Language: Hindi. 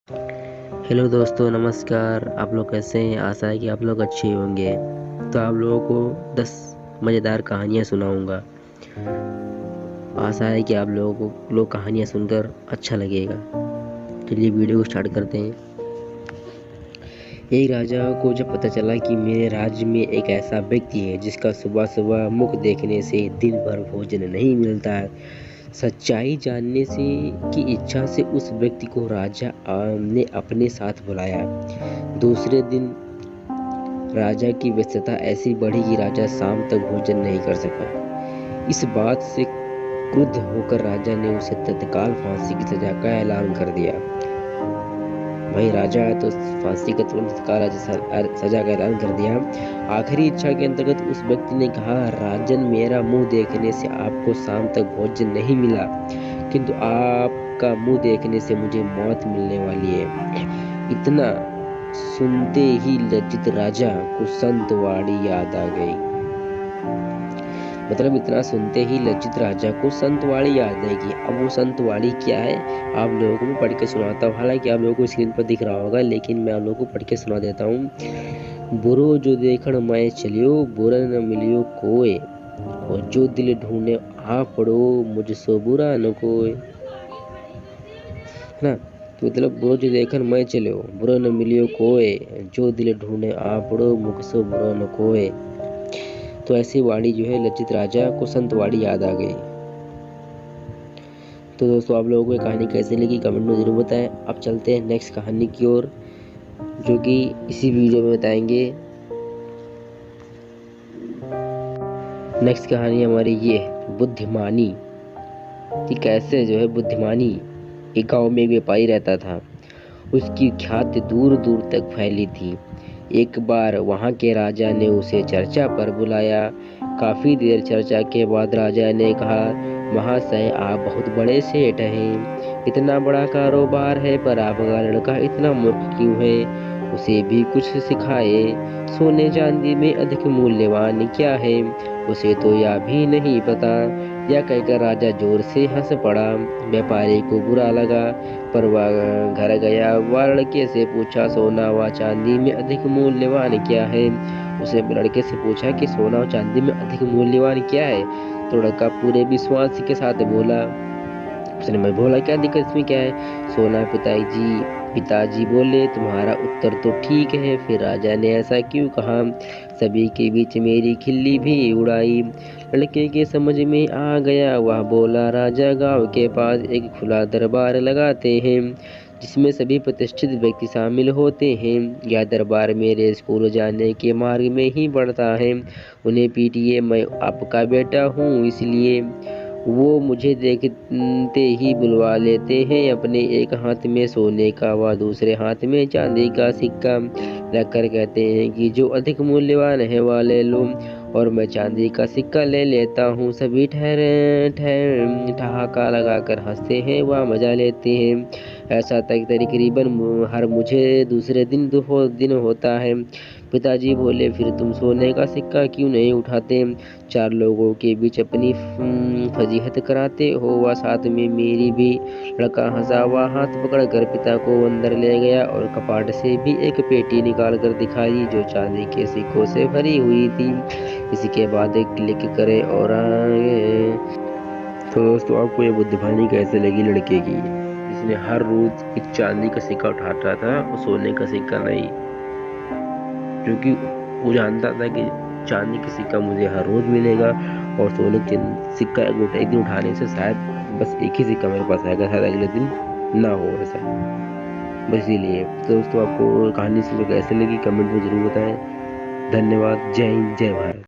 हेलो दोस्तों, नमस्कार। आप लोग कैसे हैं? आशा है कि आप लोग अच्छे होंगे। तो आप लोगों को 10 मज़ेदार कहानियाँ सुनाऊंगा। आशा है कि आप लोगों को कहानियाँ सुनकर अच्छा लगेगा। चलिए वीडियो को स्टार्ट करते हैं। एक राजा को जब पता चला कि मेरे राज्य में एक ऐसा व्यक्ति है जिसका सुबह सुबह मुख देखने से दिन भर भोजन नहीं मिलता है, सच्चाई जानने से की इच्छा से उस व्यक्ति को राजा ने अपने साथ बुलाया। दूसरे दिन राजा की व्यस्तता ऐसी बढ़ी कि राजा शाम तक भोजन नहीं कर सका। इस बात से क्रुद्ध होकर राजा ने उसे तत्काल फांसी की सजा का ऐलान कर दिया। भाई राजा तो फांसी का तुरंत तत्काल सजा का ऐलान कर दिया। आखिरी इच्छा के अंतर्गत उस व्यक्ति ने कहा, राजन, मेरा मुंह देखने से आपको शाम तक भोजन नहीं मिला, किंतु आपका मुंह देखने से मुझे मौत मिलने वाली है। इतना सुनते ही लज्जित राजा को संतवाड़ी याद आ गई। मतलब इतना सुनते ही लज्जित राजा को संतवाड़ी याद आएगी। अब वो संतवाड़ी क्या है आप लोगों को मैं पढ़ के सुनाता हूँ। हालांकि आप लोगों को स्क्रीन पर दिख रहा होगा, लेकिन मैं आप लोगों को पढ़ के सुना देता हूँ। बुरो जो देखण मैं चलियो, बुरा न मिलियो कोय, और जो दिल ढूंढे आ पड़ो, मुझसो बुरा न कोय। है ना? तो मतलब बुरो जो देखन मैं चलो, बुरा न मिलियो कोय, जो दिल ढूंढे आ पड़ो, मुझसो बुरा न कोय। तो ऐसी वाणी जो है लज्जित राजा को संतवाड़ी याद आ गई। तो दोस्तों आप लोगों को ये कहानी कैसी लगी कमेंट में जरूर बताएं। अब चलते हैं नेक्स्ट कहानी की ओर, जो कि इसी वीडियो में बताएंगे। नेक्स्ट कहानी हमारी ये है बुद्धिमानी, कि कैसे जो है बुद्धिमानी एक गांव में एक व्यापारी रहता था। उसकी ख्याति दूर दूर तक फैली थी। एक बार वहां के राजा ने उसे चर्चा पर बुलाया। काफी देर चर्चा के बाद राजा ने कहा, महाशय, आप बहुत बड़े सेठ हैं, इतना बड़ा कारोबार है, पर आपका लड़का इतना मूर्ख क्यों है? उसे भी कुछ सिखाए। सोने चांदी में अधिक मूल्यवान क्या है, उसे तो यह भी नहीं पता। यह कहकर राजा जोर से हंस पड़ा। व्यापारी को बुरा लगा, पर वह घर गया। वह लड़के से पूछा, सोना व चांदी में अधिक मूल्यवान क्या है? उसे लड़के से पूछा कि सोना और चांदी में अधिक मूल्यवान क्या है? तो लड़का पूरे विश्वास के साथ बोला, उसने मैं बोला, क्या दिक्कत इसमें क्या है? सोना। पिताजी बोले, तुम्हारा उत्तर तो ठीक है, फिर राजा ने ऐसा क्यों कहा? सभी के बीच मेरी खिल्ली भी उड़ाई। लड़के के समझ में आ गया। वह बोला, राजा गांव के पास एक खुला दरबार लगाते हैं, जिसमें सभी प्रतिष्ठित व्यक्ति शामिल होते हैं। यह दरबार मेरे स्कूल जाने के मार्ग में ही पड़ता है। उन्हें पीटिए, मैं आपका बेटा हूँ, इसलिए वो मुझे देखते ही बुलवा लेते हैं। अपने एक हाथ में सोने का व दूसरे हाथ में चांदी का सिक्का रखकर कहते हैं कि जो अधिक मूल्यवान है वह ले लो, और मैं चांदी का सिक्का ले लेता हूँ। सभी ठहाका लगाकर हंसते हैं व मजा लेते हैं। ऐसा तकरीबन हर मुझे दूसरे दिन होता है। पिताजी बोले, फिर तुम सोने का सिक्का क्यों नहीं उठाते? चार लोगों के बीच अपनी फजीहत कराते हो, व साथ में मेरी भी? लड़का हंसा। वह हाथ पकड़कर पिता को अंदर ले गया और कपाट से भी एक पेटी निकाल कर दिखाई, जो चांदी के सिक्कों से भरी हुई थी। इसके बाद एक क्लिक करें और तो दोस्तों आपको ये बुद्धिमानी कैसे लगी लड़के की, जिसने हर रोज एक चांदी का सिक्का उठाता था और सोने का सिक्का नहीं, क्योंकि वो जानता था कि चांदी का सिक्का मुझे हर रोज मिलेगा और सोने का सिक्का एक दिन उठाने से शायद बस एक ही सिक्का मेरे पास आएगा, शायद अगले दिन ना हो ऐसा। बस इसीलिए तो दोस्तों आपको कहानी सुनकर कैसे लगी कमेंट में जरूर बताएं। धन्यवाद। जय हिंद, जय भारत।